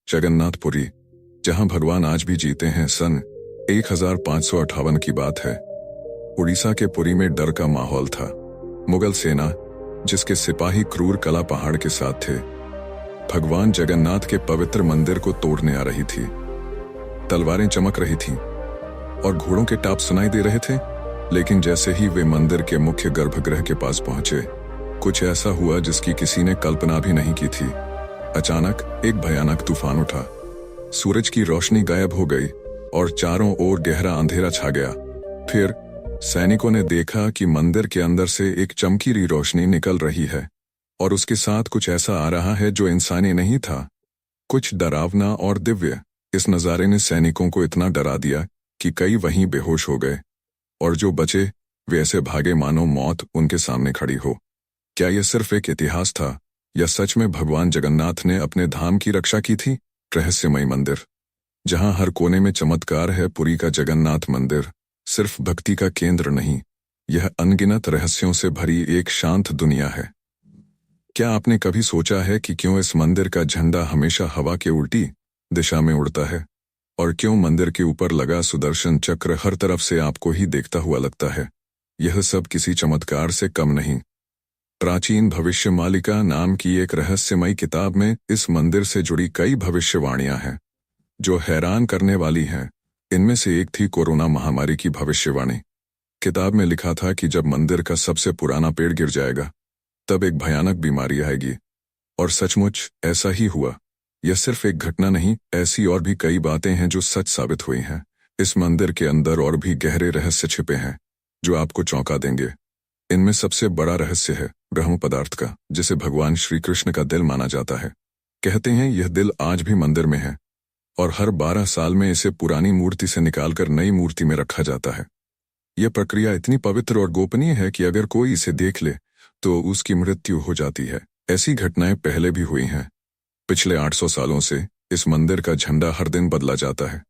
जगन्नाथपुरी, जहां भगवान आज भी जीते हैं। सन 1558 की बात है। उड़ीसा के पुरी में डर का माहौल था। मुगल सेना, जिसके सिपाही क्रूर कला पहाड़ के साथ थे, भगवान जगन्नाथ के पवित्र मंदिर को तोड़ने आ रही थी। तलवारें चमक रही थीं और घोड़ों के टाप सुनाई दे रहे थे। लेकिन जैसे ही वे मंदिर के मुख्य गर्भगृह के पास पहुंचे, कुछ ऐसा हुआ जिसकी किसी ने कल्पना भी नहीं की थी। अचानक एक भयानक तूफान उठा। सूरज की रोशनी गायब हो गई और चारों ओर गहरा अंधेरा छा गया। फिर सैनिकों ने देखा कि मंदिर के अंदर से एक चमकीली रोशनी निकल रही है और उसके साथ कुछ ऐसा आ रहा है जो इंसानी नहीं था, कुछ डरावना और दिव्य। इस नज़ारे ने सैनिकों को इतना डरा दिया कि कई वहीं बेहोश हो गए और जो बचे वे ऐसे भागे मानो मौत उनके सामने खड़ी हो। क्या यह सिर्फ एक इतिहास था या सच में भगवान जगन्नाथ ने अपने धाम की रक्षा की थी? रहस्यमय मंदिर, जहां हर कोने में चमत्कार है। पुरी का जगन्नाथ मंदिर सिर्फ भक्ति का केंद्र नहीं, यह अनगिनत रहस्यों से भरी एक शांत दुनिया है। क्या आपने कभी सोचा है कि क्यों इस मंदिर का झंडा हमेशा हवा के उल्टी दिशा में उड़ता है? और क्यों मंदिर के ऊपर लगा सुदर्शन चक्र हर तरफ से आपको ही देखता हुआ लगता है? यह सब किसी चमत्कार से कम नहीं। प्राचीन भविष्यमालिका नाम की एक रहस्यमयी किताब में इस मंदिर से जुड़ी कई भविष्यवाणियां हैं जो हैरान करने वाली हैं। इनमें से एक थी कोरोना महामारी की भविष्यवाणी। किताब में लिखा था कि जब मंदिर का सबसे पुराना पेड़ गिर जाएगा, तब एक भयानक बीमारी आएगी। और सचमुच ऐसा ही हुआ। यह सिर्फ एक घटना नहीं, ऐसी और भी कई बातें हैं जो सच साबित हुई हैं। इस मंदिर के अंदर और भी गहरे रहस्य छिपे हैं जो आपको चौंका देंगे। इनमें सबसे बड़ा रहस्य है ब्रह्म पदार्थ का, जिसे भगवान श्री कृष्ण का दिल माना जाता है। कहते हैं यह दिल आज भी मंदिर में है और हर 12 साल में इसे पुरानी मूर्ति से निकालकर नई मूर्ति में रखा जाता है। यह प्रक्रिया इतनी पवित्र और गोपनीय है कि अगर कोई इसे देख ले तो उसकी मृत्यु हो जाती है। ऐसी घटनाएं पहले भी हुई हैं। पिछले 800 सालों से इस मंदिर का झंडा हर दिन बदला जाता है।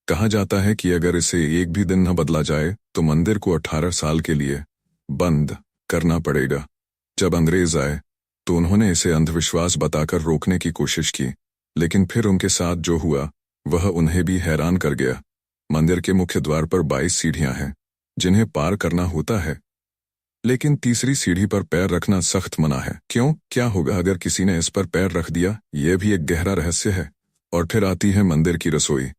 कहा जाता है कि अगर इसे एक भी दिन न बदला जाए तो मंदिर को 18 साल के लिए बंद करना पड़ेगा। जब अंग्रेज आए तो उन्होंने इसे अंधविश्वास बताकर रोकने की कोशिश की, लेकिन फिर उनके साथ जो हुआ वह उन्हें भी हैरान कर गया। मंदिर के मुख्य द्वार पर 22 सीढ़ियां हैं जिन्हें पार करना होता है, लेकिन तीसरी सीढ़ी पर पैर रखना सख्त मना है। क्यों? क्या होगा अगर किसी ने इस पर पैर रख दिया? यह भी एक गहरा रहस्य है। और फिर आती है मंदिर की रसोई,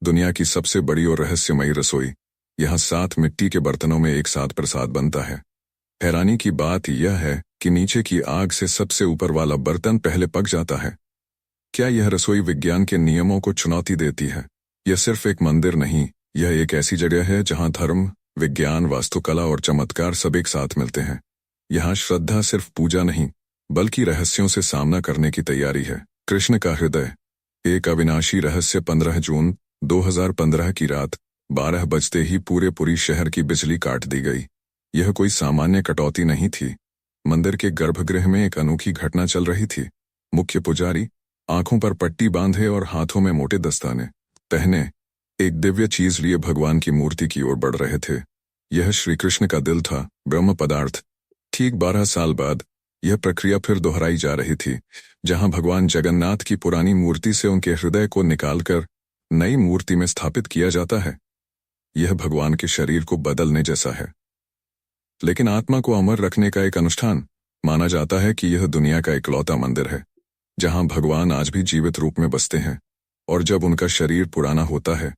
दुनिया की सबसे बड़ी और रहस्यमयी रसोई। यहाँ 7 मिट्टी के बर्तनों में एक साथ प्रसाद बनता है। हैरानी की बात यह है कि नीचे की आग से सबसे ऊपर वाला बर्तन पहले पक जाता है। क्या यह रसोई विज्ञान के नियमों को चुनौती देती है? यह सिर्फ एक मंदिर नहीं, यह एक ऐसी जगह है जहां धर्म, विज्ञान, वास्तुकला और चमत्कार सब एक साथ मिलते हैं। यहाँ श्रद्धा सिर्फ पूजा नहीं, बल्कि रहस्यों से सामना करने की तैयारी है। कृष्ण का हृदय, एक अविनाशी रहस्य। 15 जून 2015 की रात 12 बजते ही पूरे पुरी शहर की बिजली काट दी गई। यह कोई सामान्य कटौती नहीं थी। मंदिर के गर्भगृह में एक अनोखी घटना चल रही थी। मुख्य पुजारी आंखों पर पट्टी बांधे और हाथों में मोटे दस्ताने पहने एक दिव्य चीज लिए भगवान की मूर्ति की ओर बढ़ रहे थे। यह श्री कृष्ण का दिल था, ब्रह्म पदार्थ। ठीक 12 साल बाद यह प्रक्रिया फिर दोहराई जा रही थी, जहां भगवान जगन्नाथ की पुरानी मूर्ति से उनके हृदय को निकालकर नई मूर्ति में स्थापित किया जाता है। यह भगवान के शरीर को बदलने जैसा है, लेकिन आत्मा को अमर रखने का एक अनुष्ठान। माना जाता है कि यह दुनिया का इकलौता मंदिर है जहां भगवान आज भी जीवित रूप में बसते हैं, और जब उनका शरीर पुराना होता है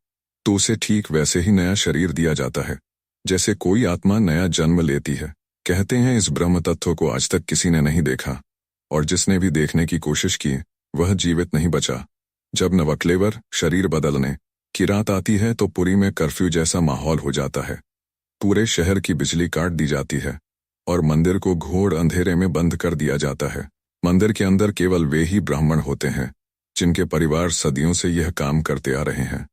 तो उसे ठीक वैसे ही नया शरीर दिया जाता है जैसे कोई आत्मा नया जन्म लेती है। कहते हैं इस ब्रह्म तत्व को आज तक किसी ने नहीं देखा, और जिसने भी देखने की कोशिश की वह जीवित नहीं बचा। जब नवकलेवर शरीर बदलने की रात आती है तो पुरी में कर्फ्यू जैसा माहौल हो जाता है। पूरे शहर की बिजली काट दी जाती है और मंदिर को घोर अंधेरे में बंद कर दिया जाता है। मंदिर के अंदर केवल वे ही ब्राह्मण होते हैं जिनके परिवार सदियों से यह काम करते आ रहे हैं।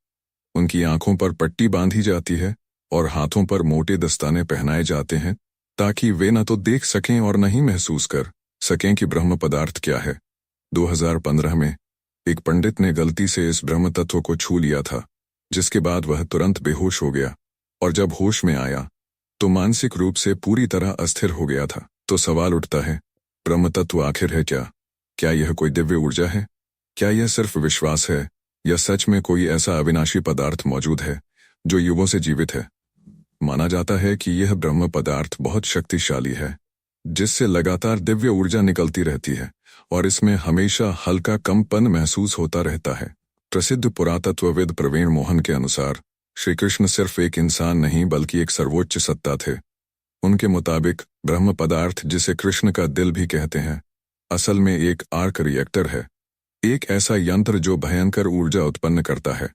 उनकी आंखों पर पट्टी बांधी जाती है और हाथों पर मोटे दस्ताने पहनाए जाते हैं ताकि वे न तो देख सकें और न ही महसूस कर सकें कि ब्रह्म पदार्थ क्या है। 2015 में एक पंडित ने गलती से इस ब्रह्म तत्व को छू लिया था, जिसके बाद वह तुरंत बेहोश हो गया, और जब होश में आया तो मानसिक रूप से पूरी तरह अस्थिर हो गया था। तो सवाल उठता है, ब्रह्म तत्व आखिर है क्या? क्या यह कोई दिव्य ऊर्जा है क्या यह सिर्फ विश्वास है या सच में कोई ऐसा अविनाशी पदार्थ मौजूद है जो युगों से जीवित है? माना जाता है कि यह ब्रह्म पदार्थ बहुत शक्तिशाली है, जिससे लगातार दिव्य ऊर्जा निकलती रहती है और इसमें हमेशा हल्का कंपन महसूस होता रहता है। प्रसिद्ध पुरातत्वविद प्रवीण मोहन के अनुसार श्री कृष्ण सिर्फ एक इंसान नहीं बल्कि एक सर्वोच्च सत्ता थे। उनके मुताबिक ब्रह्म पदार्थ, जिसे कृष्ण का दिल भी कहते हैं, असल में एक आर्क रिएक्टर है, एक ऐसा यंत्र जो भयंकर ऊर्जा उत्पन्न करता है।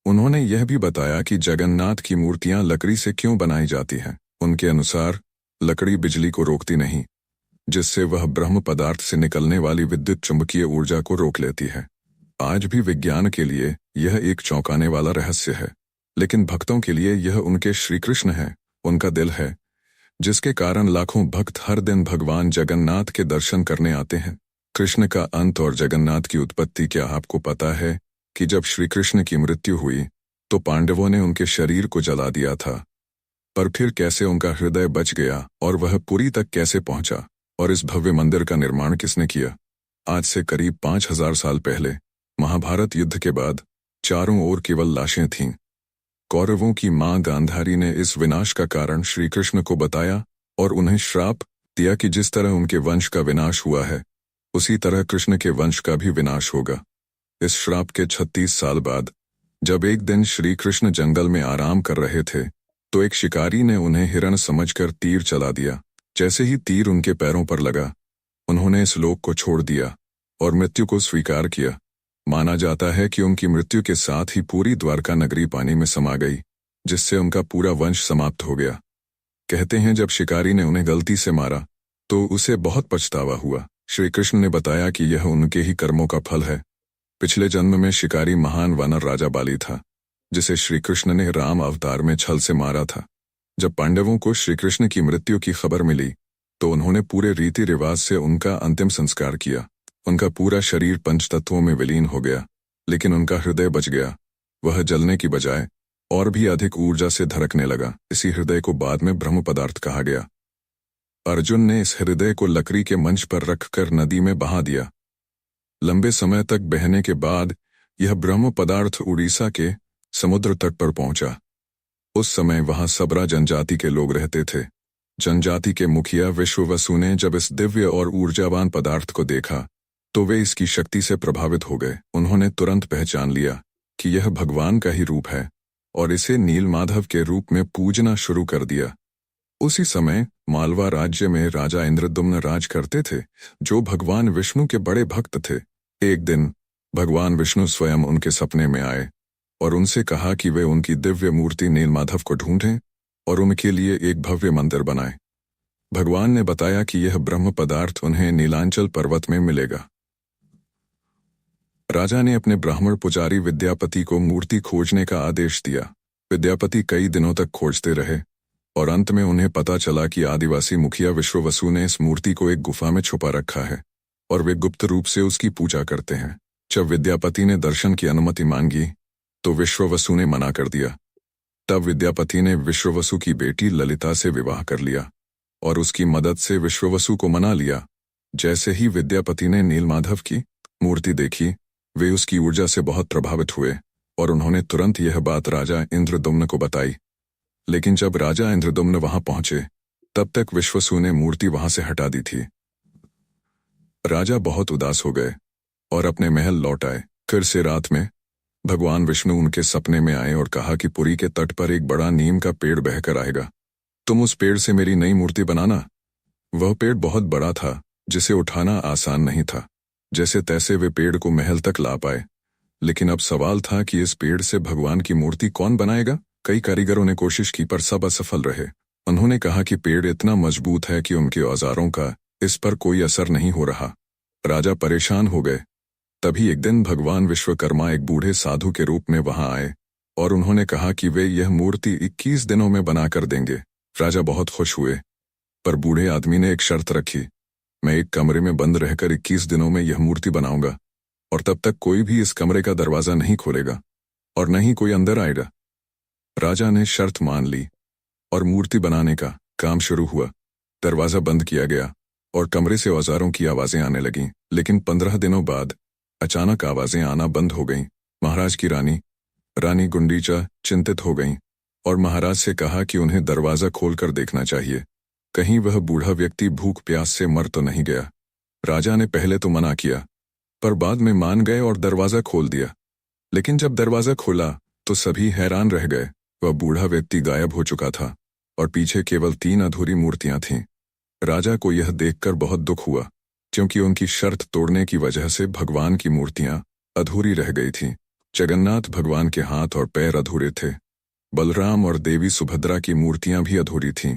उन्होंने यह भी बताया कि जगन्नाथ की मूर्तियां लकड़ी से क्यों बनाई जाती हैं। उनके अनुसार लकड़ी बिजली को रोकती नहीं, जिससे वह ब्रह्म पदार्थ से निकलने वाली विद्युत चुंबकीय ऊर्जा को रोक लेती है। आज भी विज्ञान के लिए यह एक चौंकाने वाला रहस्य है, लेकिन भक्तों के लिए यह उनके श्री कृष्ण है, उनका दिल है, जिसके कारण लाखों भक्त हर दिन भगवान जगन्नाथ के दर्शन करने आते हैं। कृष्ण का अंत और जगन्नाथ की उत्पत्ति। क्या आपको पता है कि जब श्री कृष्ण की मृत्यु हुई तो पांडवों ने उनके शरीर को जला दिया था, पर फिर कैसे उनका हृदय बच गया और वह पुरी तक कैसे पहुंचा, और इस भव्य मंदिर का निर्माण किसने किया? आज से करीब 5000 साल पहले महाभारत युद्ध के बाद चारों ओर केवल लाशें थीं। कौरवों की मां गांधारी ने इस विनाश का कारण श्री कृष्ण को बताया और उन्हें श्राप दिया कि जिस तरह उनके वंश का विनाश हुआ है, उसी तरह कृष्ण के वंश का भी विनाश होगा। इस श्राप के 36 साल बाद जब एक दिन श्री कृष्ण जंगल में आराम कर रहे थे, तो एक शिकारी ने उन्हें हिरण समझकर तीर चला दिया। जैसे ही तीर उनके पैरों पर लगा, उन्होंने इस लोक को छोड़ दिया और मृत्यु को स्वीकार किया। माना जाता है कि उनकी मृत्यु के साथ ही पूरी द्वारका नगरी पानी में समा गई, जिससे उनका पूरा वंश समाप्त हो गया। कहते हैं जब शिकारी ने उन्हें गलती से मारा तो उसे बहुत पछतावा हुआ। श्री कृष्ण ने बताया कि यह उनके ही कर्मों का फल है। पिछले जन्म में शिकारी महान वानर राजा बाली था, जिसे श्री कृष्ण ने राम अवतार में छल से मारा था। जब पांडवों को श्री कृष्ण की मृत्यु की खबर मिली तो उन्होंने पूरे रीति रिवाज से उनका अंतिम संस्कार किया। उनका पूरा शरीर पंचतत्वों में विलीन हो गया, लेकिन उनका हृदय बच गया। वह जलने की बजाय और भी अधिक ऊर्जा से धड़कने लगा। इसी हृदय को बाद में ब्रह्म पदार्थ कहा गया। अर्जुन ने इस हृदय को लकड़ी के मंच पर रखकर नदी में बहा दिया। लंबे समय तक बहने के बाद यह ब्रह्म पदार्थ उड़ीसा के समुद्र तट पर पहुंचा। उस समय वहां सबरा जनजाति के लोग रहते थे। जनजाति के मुखिया विश्ववसु ने जब इस दिव्य और ऊर्जावान पदार्थ को देखा तो वे इसकी शक्ति से प्रभावित हो गए। उन्होंने तुरंत पहचान लिया कि यह भगवान का ही रूप है और इसे नीलमाधव के रूप में पूजना शुरू कर दिया। उसी समय मालवा राज्य में राजा इंद्रद्युम्न राज करते थे, जो भगवान विष्णु के बड़े भक्त थे। एक दिन भगवान विष्णु स्वयं उनके सपने में आए और उनसे कहा कि वे उनकी दिव्य मूर्ति नीलमाधव को ढूंढें और उनके लिए एक भव्य मंदिर बनाएं। भगवान ने बताया कि यह ब्रह्म पदार्थ उन्हें नीलांचल पर्वत में मिलेगा। राजा ने अपने ब्राह्मण पुजारी विद्यापति को मूर्ति खोजने का आदेश दिया। विद्यापति कई दिनों तक खोजते रहे और अंत में उन्हें पता चला कि आदिवासी मुखिया विश्ववसु ने इस मूर्ति को एक गुफा में छुपा रखा है और वे गुप्त रूप से उसकी पूजा करते हैं। जब विद्यापति ने दर्शन की अनुमति मांगी तो विश्ववसु ने मना कर दिया। तब विद्यापति ने विश्ववसु की बेटी ललिता से विवाह कर लिया और उसकी मदद से विश्ववसु को मना लिया। जैसे ही विद्यापति ने नीलमाधव की मूर्ति देखी, वे उसकी ऊर्जा से बहुत प्रभावित हुए और उन्होंने तुरंत यह बात राजा इंद्रद्युम्न को बताई। लेकिन जब राजा इंद्रद्युम्न वहां पहुंचे, तब तक विश्ववसु ने मूर्ति वहां से हटा दी थी। राजा बहुत उदास हो गए और अपने महल लौट आए। फिर से रात में भगवान विष्णु उनके सपने में आए और कहा कि पुरी के तट पर एक बड़ा नीम का पेड़ बहकर आएगा। तुम उस पेड़ से मेरी नई मूर्ति बनाना। वह पेड़ बहुत बड़ा था, जिसे उठाना आसान नहीं था। जैसे तैसे वे पेड़ को महल तक ला पाए, लेकिन अब सवाल था कि इस पेड़ से भगवान की मूर्ति कौन बनाएगा। कई कारीगरों ने कोशिश की पर सब असफल रहे। उन्होंने कहा कि पेड़ इतना मजबूत है कि उनके औजारों का इस पर कोई असर नहीं हो रहा। राजा परेशान हो गए। तभी एक दिन भगवान विश्वकर्मा एक बूढ़े साधु के रूप में वहां आए और उन्होंने कहा कि वे यह मूर्ति 21 दिनों में बनाकर देंगे। राजा बहुत खुश हुए, पर बूढ़े आदमी ने एक शर्त रखी। मैं एक कमरे में बंद रहकर 21 दिनों में यह मूर्ति बनाऊंगा और तब तक कोई भी इस कमरे का दरवाजा नहीं खोलेगा और न ही कोई अंदर आएगा। राजा ने शर्त मान ली और मूर्ति बनाने का काम शुरू हुआ। दरवाजा बंद किया गया और कमरे से औजारों की आवाजें आने लगीं। लेकिन 15 दिनों बाद अचानक आवाजें आना बंद हो गईं। महाराज की रानी गुंडीचा चिंतित हो गईं और महाराज से कहा कि उन्हें दरवाजा खोलकर देखना चाहिए, कहीं वह बूढ़ा व्यक्ति भूख प्यास से मर तो नहीं गया। राजा ने पहले तो मना किया, पर बाद में मान गए और दरवाजा खोल दिया। लेकिन जब दरवाजा खोला तो सभी हैरान रह गए। वह बूढ़ा व्यक्ति गायब हो चुका था और पीछे केवल 3 अधूरी मूर्तियां थीं। राजा को यह देखकर बहुत दुख हुआ, क्योंकि उनकी शर्त तोड़ने की वजह से भगवान की मूर्तियां अधूरी रह गई थीं। जगन्नाथ भगवान के हाथ और पैर अधूरे थे। बलराम और देवी सुभद्रा की मूर्तियां भी अधूरी थीं।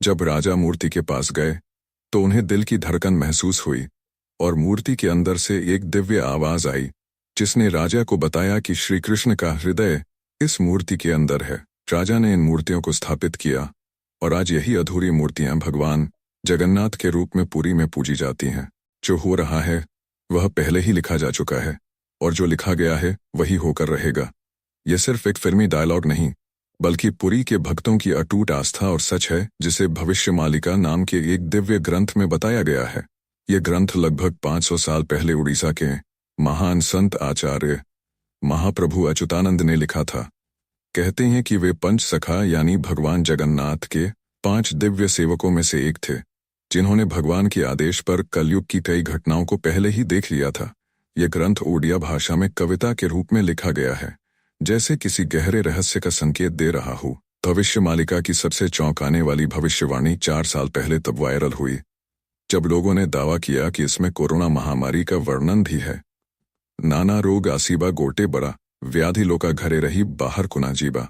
जब राजा मूर्ति के पास गए तो उन्हें दिल की धड़कन महसूस हुई और मूर्ति के अंदर से एक दिव्य आवाज आई, जिसने राजा को बताया कि श्री कृष्ण का हृदय इस मूर्ति के अंदर है। राजा ने इन मूर्तियों को स्थापित किया और आज यही अधूरी मूर्तियां भगवान जगन्नाथ के रूप में पुरी में पूजी जाती हैं। जो हो रहा है वह पहले ही लिखा जा चुका है और जो लिखा गया है वही होकर रहेगा। यह सिर्फ एक फिल्मी डायलॉग नहीं, बल्कि पुरी के भक्तों की अटूट आस्था और सच है, जिसे भविष्यमालिका नाम के एक दिव्य ग्रंथ में बताया गया है। यह ग्रंथ लगभग 500 साल पहले उड़ीसा के महान संत आचार्य महाप्रभु अच्युतानंद ने लिखा था। कहते हैं कि वे पंच सखा यानी भगवान जगन्नाथ के 5 दिव्य सेवकों में से एक थे, जिन्होंने भगवान के आदेश पर कलयुग की कई घटनाओं को पहले ही देख लिया था। यह ग्रंथ ओडिया भाषा में कविता के रूप में लिखा गया है, जैसे किसी गहरे रहस्य का संकेत दे रहा हो। भविष्यमालिका की सबसे चौंकाने वाली भविष्यवाणी 4 साल पहले तब वायरल हुई, जब लोगों ने दावा किया कि इसमें कोरोना महामारी का वर्णन भी है। नाना रोग आसीबा गोटे बड़ा, व्याधि लोका घरे रही बाहर कुना जीबा,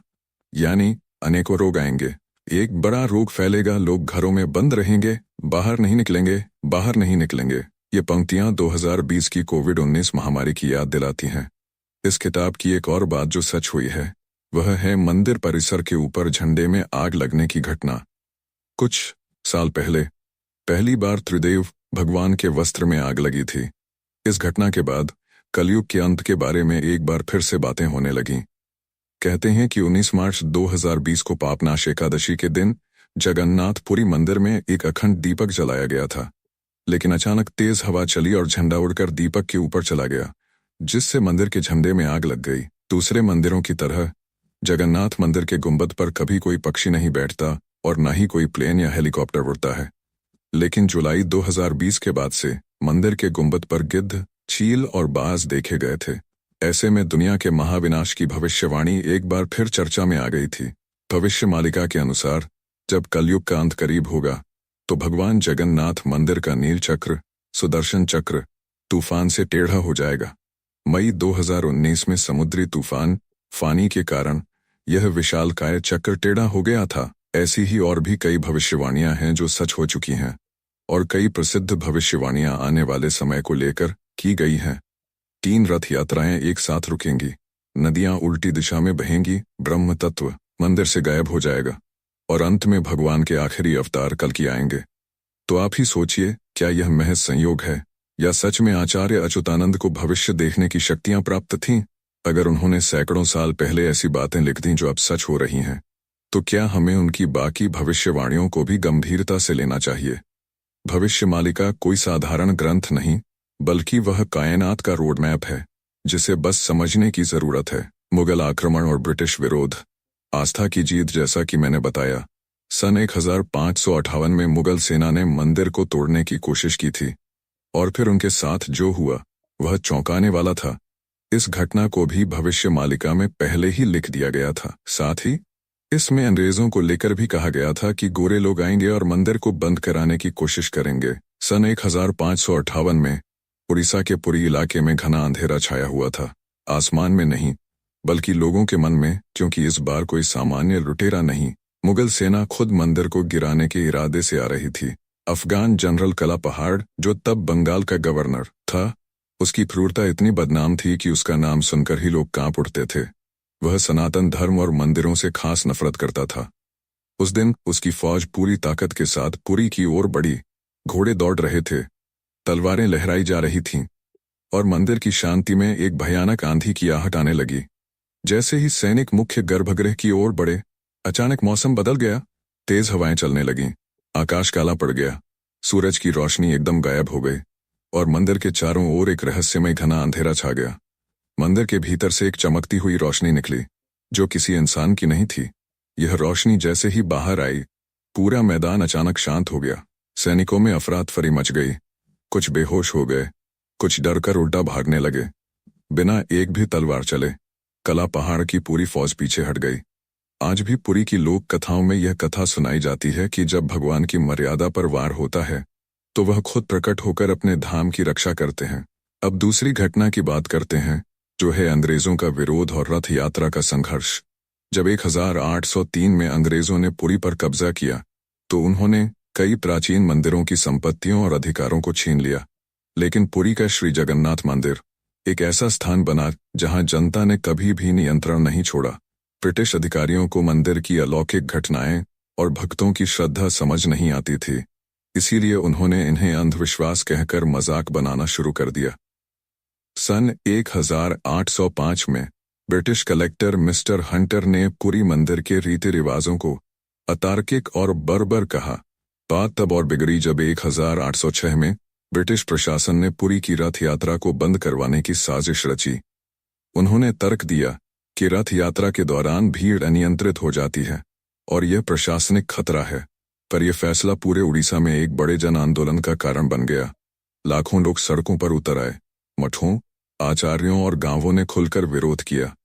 यानी अनेकों रोग आएंगे, एक बड़ा रोग फैलेगा, लोग घरों में बंद रहेंगे, बाहर नहीं निकलेंगे। ये पंक्तियां 2020 की कोविड-19 महामारी की याद दिलाती हैं। इस किताब की एक और बात जो सच हुई है वह है मंदिर परिसर के ऊपर झंडे में आग लगने की घटना। कुछ साल पहले पहली बार त्रिदेव भगवान के वस्त्र में आग लगी थी। इस घटना के बाद कलयुग के अंत के बारे में एक बार फिर से बातें होने लगीं। कहते हैं कि 19 मार्च 2020 को पापनाश एकादशी के दिन जगन्नाथपुरी मंदिर में एक अखंड दीपक जलाया गया था, लेकिन अचानक तेज हवा चली और झंडा उड़कर दीपक के ऊपर चला गया, जिससे मंदिर के झंडे में आग लग गई। दूसरे मंदिरों की तरह जगन्नाथ मंदिर के गुंबद पर कभी कोई पक्षी नहीं बैठता और न ही कोई प्लेन या हेलीकॉप्टर उड़ता है, लेकिन जुलाई 2020 के बाद से मंदिर के गुंबद पर गिद्ध, चील और बाज देखे गए थे। ऐसे में दुनिया के महाविनाश की भविष्यवाणी एक बार फिर चर्चा में आ गई थी। भविष्यमालिका के अनुसार जब कलयुग का अंत करीब होगा तो भगवान जगन्नाथ मंदिर का नील चक्र, सुदर्शन चक्र, तूफान से टेढ़ा हो जाएगा। मई 2019 में समुद्री तूफान फानी के कारण यह विशालकाय चक्र टेढ़ा हो गया था। ऐसी ही और भी कई भविष्यवाणियां हैं जो सच हो चुकी हैं और कई प्रसिद्ध भविष्यवाणियां आने वाले समय को लेकर की गई हैं। 3 रथ यात्राएं एक साथ रुकेंगी, नदियां उल्टी दिशा में बहेंगी, ब्रह्म तत्व मंदिर से गायब हो जाएगा और अंत में भगवान के आखिरी अवतार कल्कि आएंगे। तो आप ही सोचिए, क्या यह महज संयोग है या सच में आचार्य अच्युतानंद को भविष्य देखने की शक्तियां प्राप्त थीं? अगर उन्होंने सैकड़ों साल पहले ऐसी बातें लिख दी जो अब सच हो रही हैं, तो क्या हमें उनकी बाकी भविष्यवाणियों को भी गंभीरता से लेना चाहिए? भविष्यमालिका कोई साधारण ग्रंथ नहीं, बल्कि वह कायनात का रोड मैप है, जिसे बस समझने की जरूरत है। मुगल आक्रमण और ब्रिटिश विरोध, आस्था की जीत। जैसा कि मैंने बताया, सन 1558 में मुगल सेना ने मंदिर को तोड़ने की कोशिश की थी और फिर उनके साथ जो हुआ वह चौंकाने वाला था। इस घटना को भी भविष्यमालिका में पहले ही लिख दिया गया था। साथ ही इसमें अंग्रेजों को लेकर भी कहा गया था कि गोरे लोग आएंगे और मंदिर को बंद कराने की कोशिश करेंगे। सन 1558 में उड़ीसा के पुरी इलाके में घना अंधेरा छाया हुआ था, आसमान में नहीं बल्कि लोगों के मन में, क्योंकि इस बार कोई सामान्य लुटेरा नहीं, मुगल सेना खुद मंदिर को गिराने के इरादे से आ रही थी। अफगान जनरल कला पहाड़, जो तब बंगाल का गवर्नर था, उसकी क्रूरता इतनी बदनाम थी कि उसका नाम सुनकर ही लोग कांप उठते थे। वह सनातन धर्म और मंदिरों से खास नफरत करता था। उस दिन उसकी फौज पूरी ताकत के साथ पुरी की ओर बढ़ी। घोड़े दौड़ रहे थे, तलवारें लहराई जा रही थीं और मंदिर की शांति में एक भयानक आंधी की आहट आने लगी। जैसे ही सैनिक मुख्य गर्भगृह की ओर बढ़े, अचानक मौसम बदल गया। तेज हवाएं चलने लगीं, आकाश काला पड़ गया, सूरज की रोशनी एकदम गायब हो गई और मंदिर के चारों ओर एक रहस्यमय घना अंधेरा छा गया। मंदिर के भीतर से एक चमकती हुई रोशनी निकली, जो किसी इंसान की नहीं थी। यह रोशनी जैसे ही बाहर आई, पूरा मैदान अचानक शांत हो गया। सैनिकों में अफरा-तफरी मच गई। कुछ बेहोश हो गए, कुछ डरकर उल्टा भागने लगे। बिना एक भी तलवार चले कला पहाड़ की पूरी फौज पीछे हट गई। आज भी पुरी की लोक कथाओं में यह कथा सुनाई जाती है कि जब भगवान की मर्यादा पर वार होता है तो वह खुद प्रकट होकर अपने धाम की रक्षा करते हैं। अब दूसरी घटना की बात करते हैं, जो है अंग्रेजों का विरोध और रथ यात्रा का संघर्ष। जब 1803 में अंग्रेजों ने पुरी पर कब्जा किया तो उन्होंने कई प्राचीन मंदिरों की संपत्तियों और अधिकारों को छीन लिया। लेकिन पुरी का श्री जगन्नाथ मंदिर एक ऐसा स्थान बना जहां जनता ने कभी भी नियंत्रण नहीं छोड़ा। ब्रिटिश अधिकारियों को मंदिर की अलौकिक घटनाएं और भक्तों की श्रद्धा समझ नहीं आती थी, इसीलिए उन्होंने इन्हें अंधविश्वास कहकर मजाक बनाना शुरू कर दिया। सन 1805 में ब्रिटिश कलेक्टर मिस्टर हंटर ने पुरी मंदिर के रीति रिवाजों को अतार्किक और बर्बर कहा। बात तब और बिगड़ी जब 1806 में ब्रिटिश प्रशासन ने पुरी की रथ यात्रा को बंद करवाने की साजिश रची। उन्होंने तर्क दिया कि रथ यात्रा के दौरान भीड़ अनियंत्रित हो जाती है और यह प्रशासनिक खतरा है। पर यह फैसला पूरे उड़ीसा में एक बड़े जन आंदोलन का कारण बन गया। लाखों लोग सड़कों पर उतर आए। मठों, आचार्यों और गांवों ने खुलकर विरोध किया।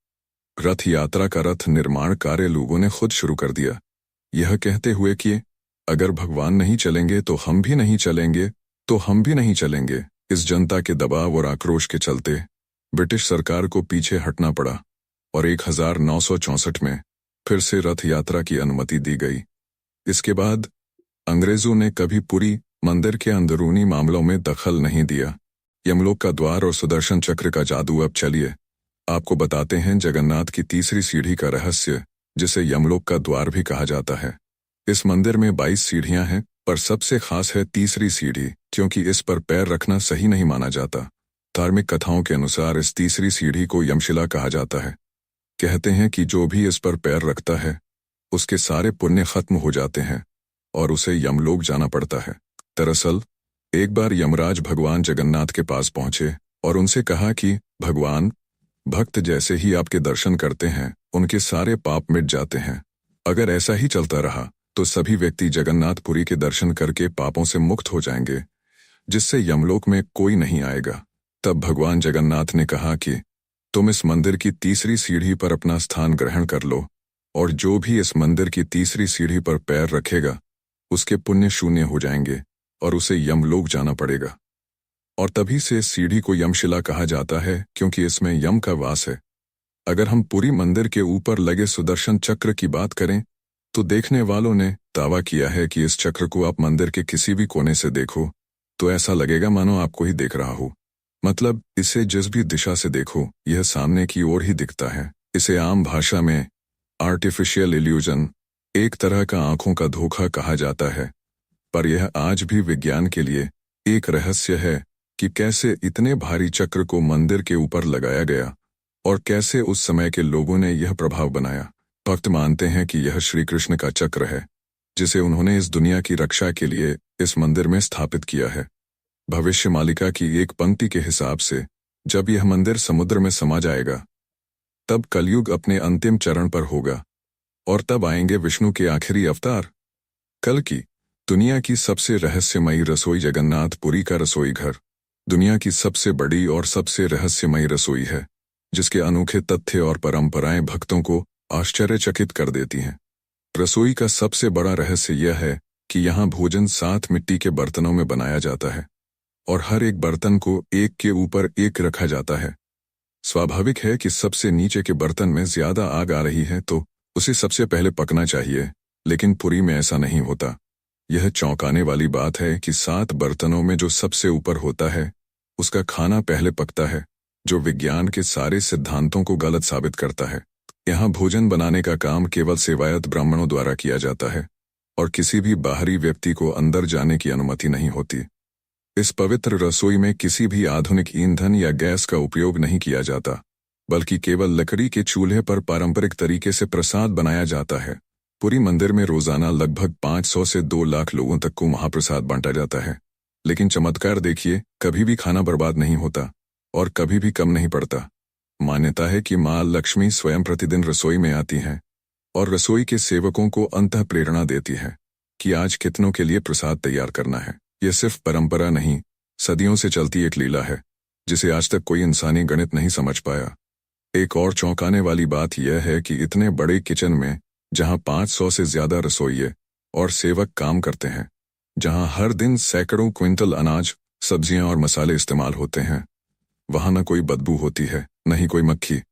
रथ यात्रा का रथ निर्माण कार्य लोगों ने खुद शुरू कर दिया, यह कहते हुए कि अगर भगवान नहीं चलेंगे तो हम भी नहीं चलेंगे, तो हम भी नहीं चलेंगे। इस जनता के दबाव और आक्रोश के चलते ब्रिटिश सरकार को पीछे हटना पड़ा और 1964 में फिर से रथ यात्रा की अनुमति दी गई। इसके बाद अंग्रेजों ने कभी पुरी मंदिर के अंदरूनी मामलों में दखल नहीं दिया। यमलोक का द्वार और सुदर्शन चक्र का जादू। अब चलिए आपको बताते हैं जगन्नाथ की तीसरी सीढ़ी का रहस्य, जिसे यमलोक का द्वार भी कहा जाता है। इस मंदिर में 22 सीढ़ियां हैं, पर सबसे खास है तीसरी सीढ़ी, क्योंकि इस पर पैर रखना सही नहीं माना जाता। धार्मिक कथाओं के अनुसार इस तीसरी सीढ़ी को यमशिला कहा जाता है। कहते हैं कि जो भी इस पर पैर रखता है उसके सारे पुण्य खत्म हो जाते हैं और उसे यमलोक जाना पड़ता है। दरअसल एक बार यमराज भगवान जगन्नाथ के पास पहुंचे और उनसे कहा कि भगवान, भक्त जैसे ही आपके दर्शन करते हैं उनके सारे पाप मिट जाते हैं। अगर ऐसा ही चलता रहा तो सभी व्यक्ति जगन्नाथपुरी के दर्शन करके पापों से मुक्त हो जाएंगे, जिससे यमलोक में कोई नहीं आएगा। तब भगवान जगन्नाथ ने कहा कि तुम इस मंदिर की तीसरी सीढ़ी पर अपना स्थान ग्रहण कर लो, और जो भी इस मंदिर की तीसरी सीढ़ी पर पैर रखेगा उसके पुण्य शून्य हो जाएंगे और उसे यमलोक जाना पड़ेगा। और तभी से इस सीढ़ी को यमशिला कहा जाता है, क्योंकि इसमें यम का वास है। अगर हम पुरी मंदिर के ऊपर लगे सुदर्शन चक्र की बात करें तो देखने वालों ने दावा किया है कि इस चक्र को आप मंदिर के किसी भी कोने से देखो तो ऐसा लगेगा मानो आपको ही देख रहा हो। मतलब इसे जिस भी दिशा से देखो यह सामने की ओर ही दिखता है। इसे आम भाषा में आर्टिफिशियल इल्यूजन, एक तरह का आंखों का धोखा कहा जाता है। पर यह आज भी विज्ञान के लिए एक रहस्य है कि कैसे इतने भारी चक्र को मंदिर के ऊपर लगाया गया और कैसे उस समय के लोगों ने यह प्रभाव बनाया। भक्त मानते हैं कि यह श्री कृष्ण का चक्र है, जिसे उन्होंने इस दुनिया की रक्षा के लिए इस मंदिर में स्थापित किया है। भविष्य मालिका की एक पंक्ति के हिसाब से जब यह मंदिर समुद्र में समा जाएगा तब कलयुग अपने अंतिम चरण पर होगा और तब आएंगे विष्णु के आखिरी अवतार। कल की दुनिया की सबसे रहस्यमयी रसोई जगन्नाथपुरी का रसोई घर दुनिया की सबसे बड़ी और सबसे रहस्यमयी रसोई है, जिसके अनोखे तथ्य और परंपराएं भक्तों को आश्चर्यचकित कर देती हैं। रसोई का सबसे बड़ा रहस्य यह है कि यहाँ भोजन 7 मिट्टी के बर्तनों में बनाया जाता है और हर एक बर्तन को एक के ऊपर एक रखा जाता है। स्वाभाविक है कि सबसे नीचे के बर्तन में ज्यादा आग आ रही है तो उसे सबसे पहले पकना चाहिए, लेकिन पुरी में ऐसा नहीं होता। यह चौंकाने वाली बात है कि 7 बर्तनों में जो सबसे ऊपर होता है उसका खाना पहले पकता है, जो विज्ञान के सारे सिद्धांतों को गलत साबित करता है। यहाँ भोजन बनाने का काम केवल सेवायत ब्राह्मणों द्वारा किया जाता है और किसी भी बाहरी व्यक्ति को अंदर जाने की अनुमति नहीं होती। इस पवित्र रसोई में किसी भी आधुनिक ईंधन या गैस का उपयोग नहीं किया जाता, बल्कि केवल लकड़ी के चूल्हे पर पारंपरिक तरीके से प्रसाद बनाया जाता है। पुरी मंदिर में रोजाना लगभग 500 से 2 लाख लोगों तक को महाप्रसाद बांटा जाता है। लेकिन चमत्कार देखिए, कभी भी खाना बर्बाद नहीं होता और कभी भी कम नहीं पड़ता। मान्यता है कि माँ लक्ष्मी स्वयं प्रतिदिन रसोई में आती हैं और रसोई के सेवकों को अंतः प्रेरणा देती है कि आज कितनों के लिए प्रसाद तैयार करना है। यह सिर्फ परंपरा नहीं, सदियों से चलती एक लीला है जिसे आज तक कोई इंसानी गणित नहीं समझ पाया। एक और चौंकाने वाली बात यह है कि इतने बड़े किचन में, जहां 500 से ज्यादा रसोइये और सेवक काम करते हैं, जहां हर दिन सैकड़ों क्विंटल अनाज, सब्जियां और मसाले इस्तेमाल होते हैं, वहां न कोई बदबू होती है, न ही कोई मक्खी।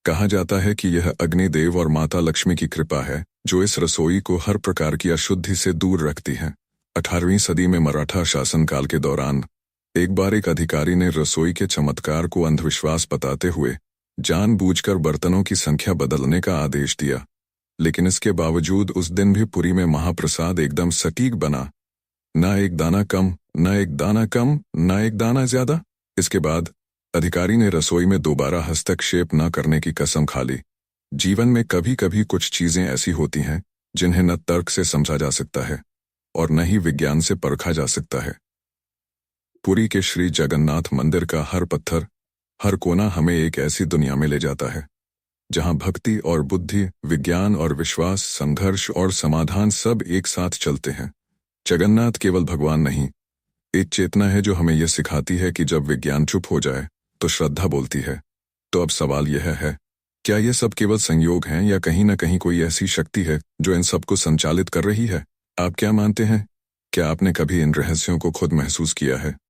कहा जाता है कि यह अग्निदेव और माता लक्ष्मी की कृपा है जो इस रसोई को हर प्रकार की अशुद्धि से दूर रखती है। 18वीं सदी में मराठा शासनकाल के दौरान एक बार एक अधिकारी ने रसोई के चमत्कार को अंधविश्वास बताते हुए जानबूझकर बर्तनों की संख्या बदलने का आदेश दिया। लेकिन इसके बावजूद उस दिन भी पुरी में महाप्रसाद एकदम सटीक बना, ना एक दाना कम, ना एक दाना कम, ना एक दाना ज्यादा। इसके बाद अधिकारी ने रसोई में दोबारा हस्तक्षेप न करने की कसम खा ली। जीवन में कभी कभी कुछ चीजें ऐसी होती हैं जिन्हें न तर्क से समझा जा सकता है और न ही विज्ञान से परखा जा सकता है। पुरी के श्री जगन्नाथ मंदिर का हर पत्थर, हर कोना हमें एक ऐसी दुनिया में ले जाता है जहां भक्ति और बुद्धि, विज्ञान और विश्वास, संघर्ष और समाधान सब एक साथ चलते हैं। जगन्नाथ केवल भगवान नहीं, एक चेतना है जो हमें यह सिखाती है कि जब विज्ञान चुप हो जाए तो श्रद्धा बोलती है। तो अब सवाल यह है, क्या यह सब केवल संयोग हैं या कहीं न कहीं कोई ऐसी शक्ति है जो इन सबको संचालित कर रही है? आप क्या मानते हैं? क्या आपने कभी इन रहस्यों को खुद महसूस किया है?